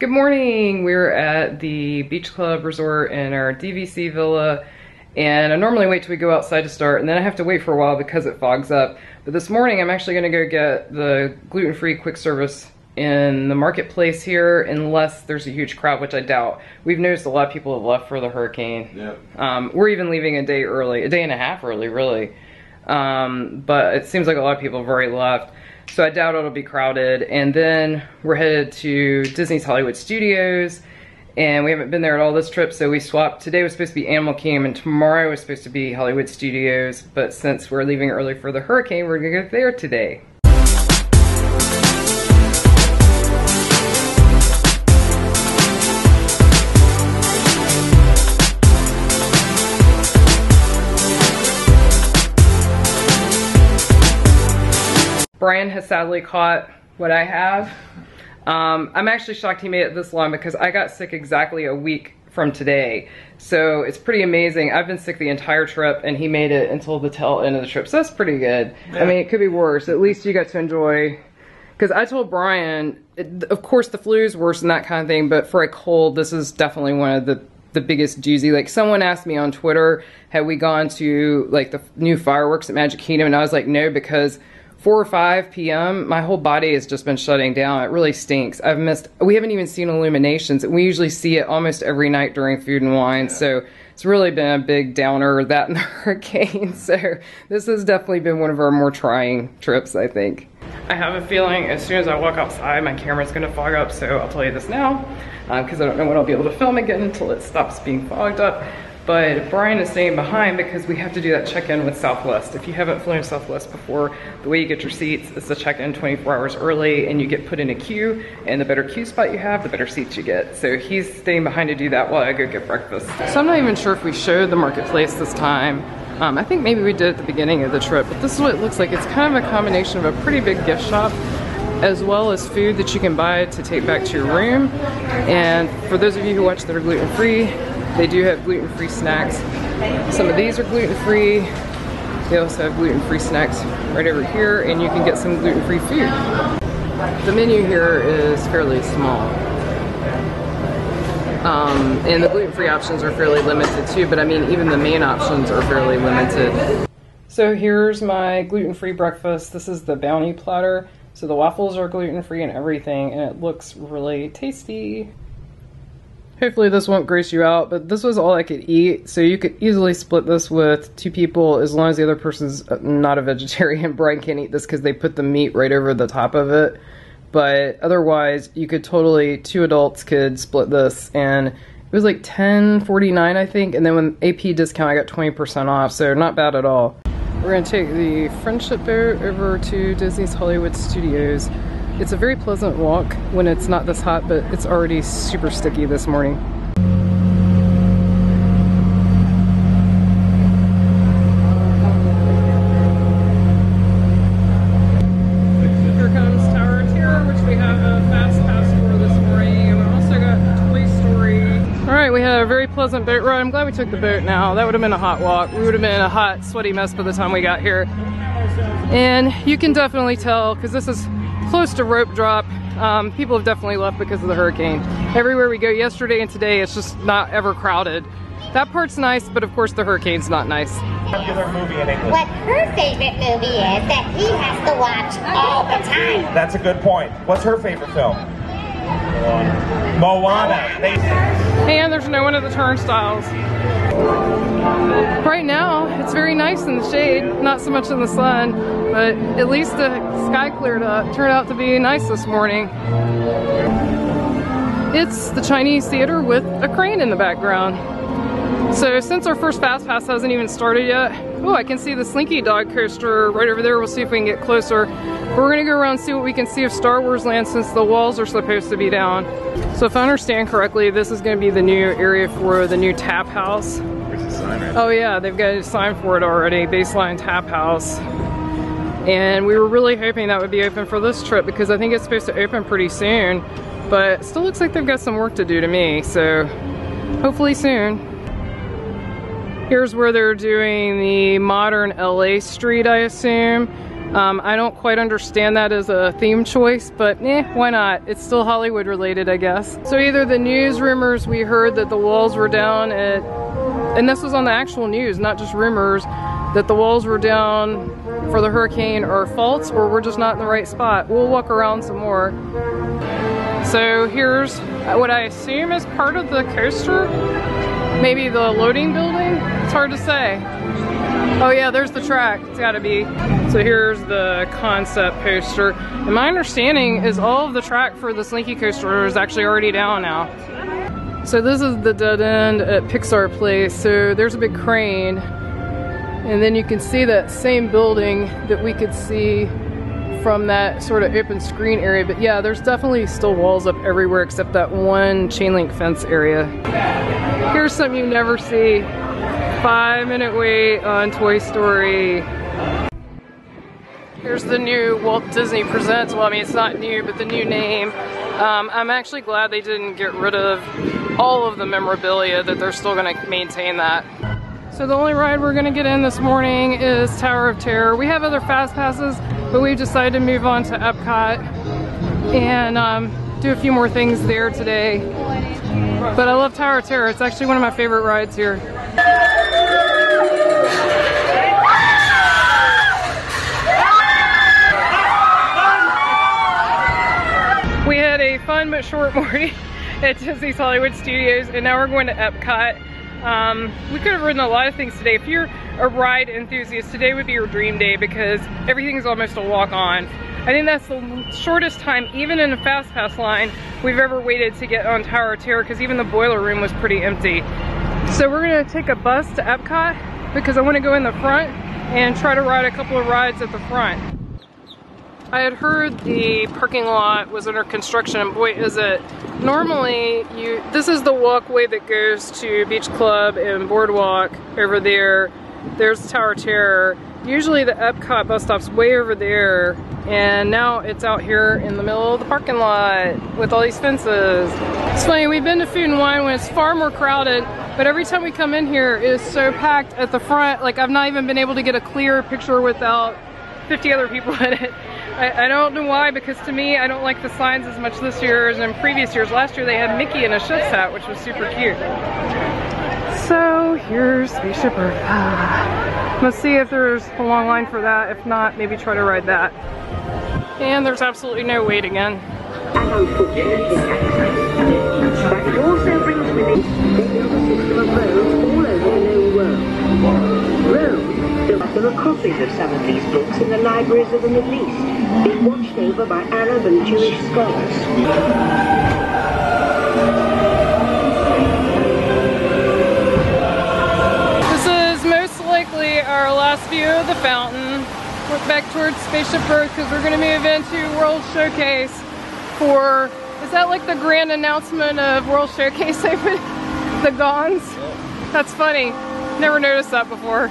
Good morning. We're at the Beach Club Resort in our DVC villa, and I normally wait till we go outside to start, and then I have to wait for a while because it fogs up. But this morning I'm actually going to go get the gluten-free quick service in the marketplace here, unless there's a huge crowd, which I doubt. We've noticed a lot of people have left for the hurricane. Yep. We're even leaving a day early, a day and a half early, really. But it seems like a lot of people have already left. So I doubt it'll be crowded. And then we're headed to Disney's Hollywood Studios, and we haven't been there at all this trip, so we swapped. Today was supposed to be Animal Kingdom and tomorrow was supposed to be Hollywood Studios, but since we're leaving early for the hurricane, we're gonna go there today. Brian has sadly caught what I have. I'm actually shocked he made it this long because I got sick exactly a week from today. So it's pretty amazing. I've been sick the entire trip and he made it until the tail end of the trip. So that's pretty good. Yeah. I mean, it could be worse. At least you got to enjoy, because I told Brian, of course the flu is worse and that kind of thing, but for a cold, this is definitely one of the biggest doozy. Like, someone asked me on Twitter, had we gone to like the new fireworks at Magic Kingdom, and I was like, no, because 4 or 5 p.m., my whole body has just been shutting down. It really stinks. We haven't even seen illuminations. We usually see it almost every night during Food and Wine, so it's really been a big downer, that and the hurricane. So this has definitely been one of our more trying trips, I think. I have a feeling as soon as I walk outside, my camera's gonna fog up, so I'll tell you this now, because I don't know when I'll be able to film again until it stops being fogged up. But Brian is staying behind because we have to do that check-in with Southwest. If you haven't flown Southwest before, the way you get your seats is to check in 24 hours early, and you get put in a queue, and the better queue spot you have, the better seats you get. So he's staying behind to do that while I go get breakfast. So I'm not even sure if we showed the marketplace this time. I think maybe we did at the beginning of the trip, but this is what it looks like. It's kind of a combination of a pretty big gift shop as well as food that you can buy to take back to your room. And for those of you who watch that are gluten-free, they do have gluten-free snacks. Some of these are gluten-free. They also have gluten-free snacks right over here, and you can get some gluten-free food. The menu here is fairly small. And the gluten-free options are fairly limited too, but I mean, even the main options are fairly limited. So here's my gluten-free breakfast. This is the bounty platter. So the waffles are gluten-free and everything, and it looks really tasty. Hopefully this won't gross you out, but this was all I could eat, so you could easily split this with 2 people as long as the other person's not a vegetarian. Brian can't eat this because they put the meat right over the top of it, but otherwise you could totally, 2 adults could split this, and it was like $10.49 I think, and then with AP discount I got 20% off, so not bad at all. We're going to take the friendship boat over to Disney's Hollywood Studios. It's a very pleasant walk when it's not this hot, but it's already super sticky this morning. Here comes Tower of Terror, which we have a fast pass for this morning, and we also got Toy Story. Alright, we had a very pleasant boat ride. I'm glad we took the boat now. That would have been a hot walk. We would have been a hot, sweaty mess by the time we got here. And you can definitely tell, because this is close to rope drop, people have definitely left because of the hurricane. Everywhere we go yesterday and today, it's just not ever crowded. That part's nice, but of course the hurricane's not nice. Popular movie in English. What her favorite movie is that he has to watch all the time. That's a good point. What's her favorite film? Moana. And there's no one at the turnstiles. Right now, it's very nice in the shade, not so much in the sun, but at least the sky cleared up. Turned out to be nice this morning. It's the Chinese theater with a crane in the background. So since our first Fast Pass hasn't even started yet, oh, I can see the Slinky Dog coaster right over there. We'll see if we can get closer. But we're gonna go around and see what we can see of Star Wars Land since the walls are supposed to be down. So if I understand correctly, this is gonna be the new area for the new tap house. There's a sign right there. Oh yeah, they've got a sign for it already, Baseline Tap House. And we were really hoping that would be open for this trip because I think it's supposed to open pretty soon. But it still looks like they've got some work to do to me, so hopefully soon. Here's where they're doing the modern LA street, I assume. I don't quite understand that as a theme choice, but why not? It's still Hollywood related, I guess. So either the news rumors we heard that the walls were down at, and this was on the actual news, not just rumors, that the walls were down for the hurricane are false, or we're just not in the right spot. We'll walk around some more. So here's what I assume is part of the coaster. Maybe the loading building? It's hard to say. Oh yeah, there's the track. It's gotta be. So here's the concept poster. And my understanding is all of the track for the Slinky coaster is actually already down now. So this is the dead end at Pixar Place. So there's a big crane. And then you can see that same building that we could see from that sort of open screen area. But yeah, there's definitely still walls up everywhere except that one chain link fence area. Here's something you never see. 5-minute wait on Toy Story. Here's the new Walt Disney Presents. Well, I mean, it's not new, but the new name. I'm actually glad they didn't get rid of all of the memorabilia, that they're still gonna maintain that. So the only ride we're gonna get in this morning is Tower of Terror. We have other fast passes, but we've decided to move on to Epcot and do a few more things there today. But I love Tower of Terror. It's actually one of my favorite rides here. We had a fun but short morning at Disney's Hollywood Studios, and now we're going to Epcot. We could have ridden a lot of things today. If you're a ride enthusiast, today would be your dream day because everything's almost a walk-on. I think that's the shortest time, even in a fast pass line, we've ever waited to get on Tower of Terror, because even the boiler room was pretty empty. So we're gonna take a bus to Epcot because I want to go in the front and try to ride a couple of rides at the front. I had heard the parking lot was under construction, and boy is it. Normally, this is the walkway that goes to Beach Club and Boardwalk over there. There's Tower of Terror. Usually the Epcot bus stop's way over there, and now it's out here in the middle of the parking lot with all these fences. It's funny, we've been to Food and Wine when it's far more crowded, but every time we come in here, it's so packed at the front, like I've not even been able to get a clear picture without 50 other people in it. I don't know why, because to me, I don't like the signs as much this year as in previous years. Last year they had Mickey in a chef's hat, which was super cute. So here's Spaceship Earth. Let's see if there's a long line for that. If not, maybe try to ride that. And there's absolutely no wait again. And unfortunately, but it also brings with it the system of roads all over the known world. Rome, there are copies of some of these books in the libraries of the Middle East, being watched over by Arab and Jewish scholars. This is most likely our last view of the fountain. Look back towards Spaceship Earth because we're going to move into World Showcase for, is that like the grand announcement of World Showcase open? The gongs? That's funny. Never noticed that before.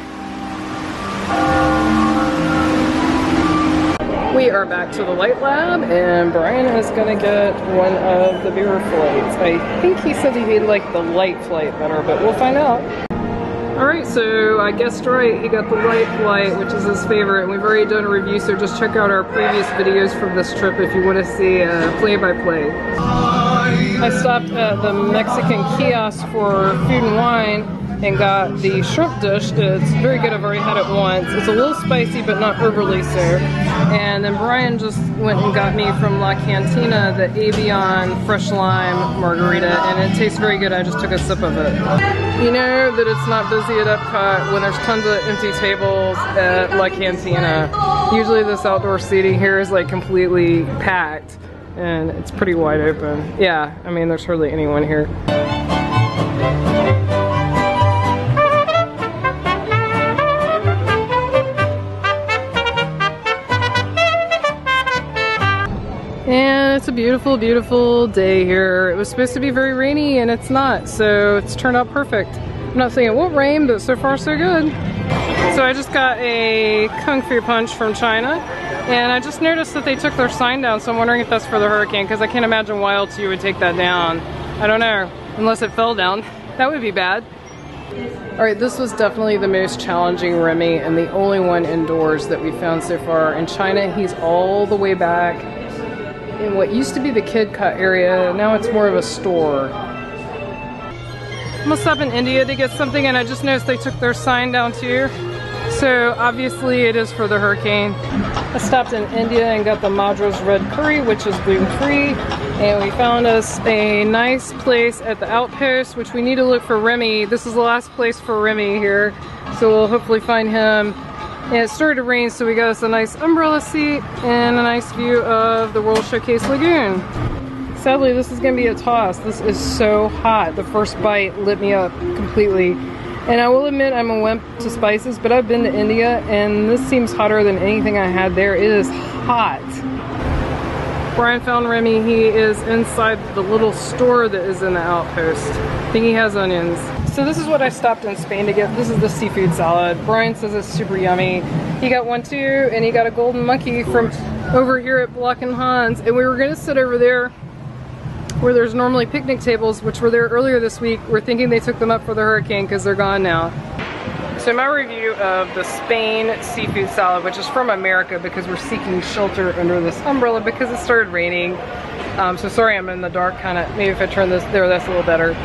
We are back to the Light Lab, and Brian is gonna get one of the beer flights. I think he said he like the light flight better, but we'll find out. Alright, so I guessed right, he got the light flight, which is his favorite, and we've already done a review, so just check out our previous videos from this trip if you want to see a play-by-play. I stopped at the Mexican kiosk for Food and Wine and got the shrimp dish. It's very good, I've already had it once. It's a little spicy, but not overly so. And then Brian just went and got me from La Cantina the Avion fresh lime margarita, and it tastes very good. I just took a sip of it. You know that it's not busy at Epcot when there's tons of empty tables at La Cantina. Usually this outdoor seating here is like completely packed, and it's pretty wide open. Yeah, I mean, there's hardly anyone here. And it's a beautiful, beautiful day here. It was supposed to be very rainy and it's not, so it's turned out perfect. I'm not saying it won't rain, but so far so good. So I just got a Kung Fu Punch from China, and I just noticed that they took their sign down, so I'm wondering if that's for the hurricane, because I can't imagine why else you would take that down. I don't know, unless it fell down. That would be bad. Alright, this was definitely the most challenging Remy and the only one indoors that we found so far. In China, he's all the way back in what used to be the kid cut area. Now it's more of a store. I'm gonna stop in India to get something, and I just noticed they took their sign down too. So obviously it is for the hurricane. I stopped in India and got the Madras red curry, which is gluten-free. And we found us a nice place at the outpost, which we need to look for Remy. This is the last place for Remy here. So we'll hopefully find him. And it started to rain, so we got us a nice umbrella seat and a nice view of the World Showcase Lagoon. Sadly, this is gonna be a toss. This is so hot. The first bite lit me up completely. And I will admit I'm a wimp to spices, but I've been to India and this seems hotter than anything I had there. It is hot. Brian found Remy. He is inside the little store that is in the outpost. I think he has onions. So this is what I stopped in Spain to get. This is the seafood salad. Brian says it's super yummy. He got one too, and he got a golden monkey from over here at Block and Hans. And we were gonna sit over there where there's normally picnic tables, which were there earlier this week. We're thinking they took them up for the hurricane because they're gone now. So my review of the Spain seafood salad, which is from America because we're seeking shelter under this umbrella because it started raining. So sorry I'm in the dark kind of, maybe if I turn this, there, that's a little better.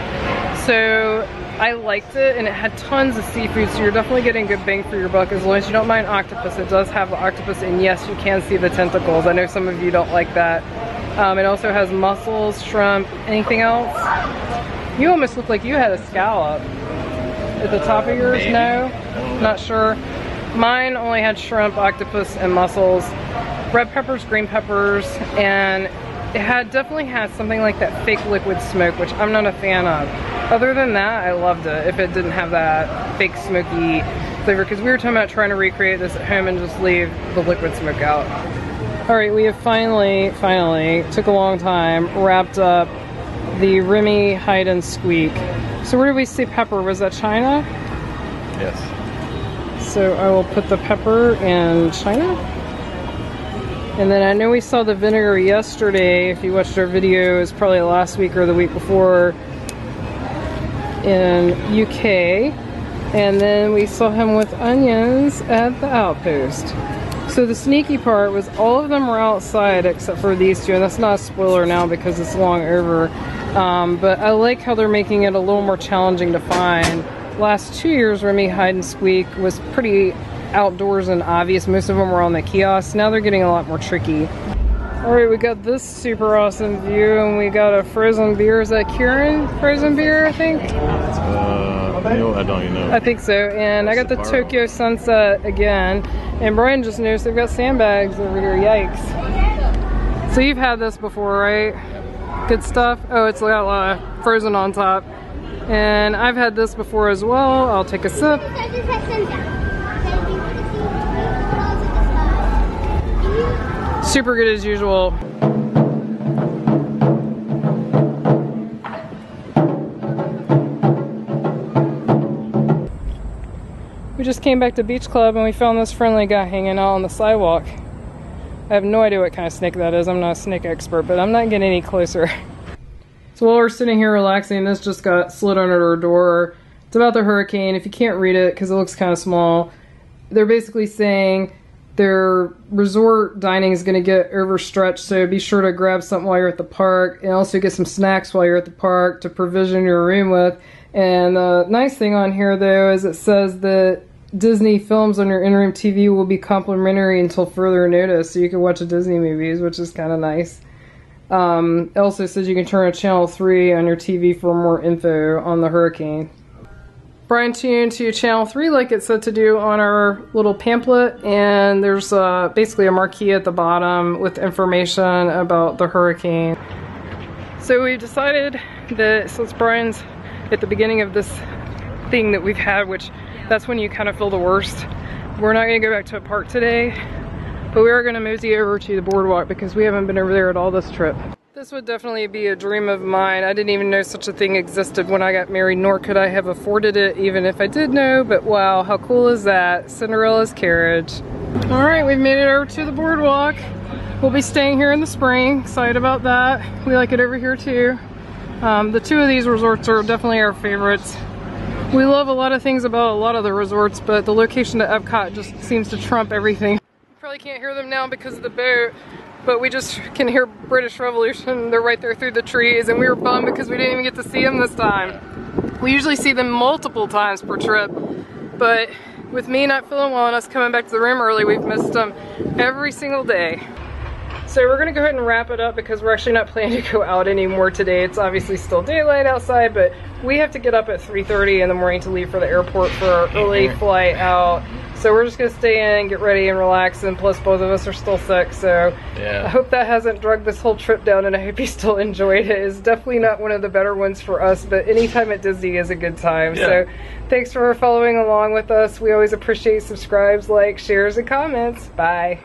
So I liked it and it had tons of seafood, so you're definitely getting good bang for your buck as long as you don't mind octopus. It does have the octopus, and yes, you can see the tentacles. I know some of you don't like that. It also has mussels, shrimp, anything else? You almost look like you had a scallop. At the top of yours? Maybe. No? Not sure. Mine only had shrimp, octopus, and mussels. Red peppers, green peppers, and it definitely had something like that fake liquid smoke, which I'm not a fan of. Other than that, I loved it if it didn't have that fake smoky flavor, because we were talking about trying to recreate this at home and just leave the liquid smoke out. Alright, we have finally, took a long time, wrapped up the Remy hide and squeak. So where did we see pepper? Was that China? Yes. So I will put the pepper in China. And then I know we saw the vinegar yesterday. If you watched our video, it was probably last week or the week before in UK. And then we saw him with onions at the outpost. So the sneaky part was all of them were outside except for these two, and that's not a spoiler now because it's long over. But I like how they're making it a little more challenging to find. Last 2 years, Remy hide and squeak was pretty outdoors and obvious. Most of them were on the kiosks. Now they're getting a lot more tricky. Alright, we got this super awesome view, and we got a frozen beer. Is that Kieran frozen beer, I think? I don't even know. I think so. And I got the Tokyo Sunset again. And Brian just noticed they've got sandbags over here. Yikes. So you've had this before, right? Good stuff. Oh, it's got a lot of frozen on top. And I've had this before as well. I'll take a sip. Super good as usual. We just came back to Beach Club and we found this friendly guy hanging out on the sidewalk. I have no idea what kind of snake that is. I'm not a snake expert, but I'm not getting any closer. So while we're sitting here relaxing, this just got slid under our door. It's about the hurricane. If you can't read it because it looks kind of small, they're basically saying their resort dining is going to get overstretched, so be sure to grab something while you're at the park and also get some snacks while you're at the park to provision your room with. And the nice thing on here though is it says that Disney films on your in-room TV will be complimentary until further notice, so you can watch the Disney movies, which is kind of nice. It also says you can turn on channel 3 on your TV for more info on the hurricane. Brian tuned to channel 3 like it said to do on our little pamphlet, and there's basically a marquee at the bottom with information about the hurricane. So we decided that since Brian's at the beginning of this thing that we've had, which that's when you kind of feel the worst, we're not going to go back to a park today, but we are going to mosey over to the boardwalk because we haven't been over there at all this trip. This would definitely be a dream of mine. I didn't even know such a thing existed when I got married, nor could I have afforded it even if I did know, but wow, how cool is that? Cinderella's carriage. Alright, we've made it over to the boardwalk. We'll be staying here in the spring. Excited about that. We like it over here too. The two of these resorts are definitely our favorites. We love a lot of things about a lot of the resorts, but the location at Epcot just seems to trump everything. You probably can't hear them now because of the boat, but we just can hear British Revolution. They're right there through the trees, and we were bummed because we didn't even get to see them this time. We usually see them multiple times per trip, but with me not feeling well and us coming back to the room early, we've missed them every single day. So we're gonna go ahead and wrap it up because we're actually not planning to go out anymore today. It's obviously still daylight outside, but we have to get up at 3:30 in the morning to leave for the airport for our early flight out. So we're just gonna stay in, get ready and relax, and plus both of us are still sick, so yeah. I hope that hasn't drugged this whole trip down, and I hope you still enjoyed it. It's definitely not one of the better ones for us, but anytime at Disney is a good time. Yeah. So thanks for following along with us. We always appreciate subscribes, likes, shares, and comments. Bye.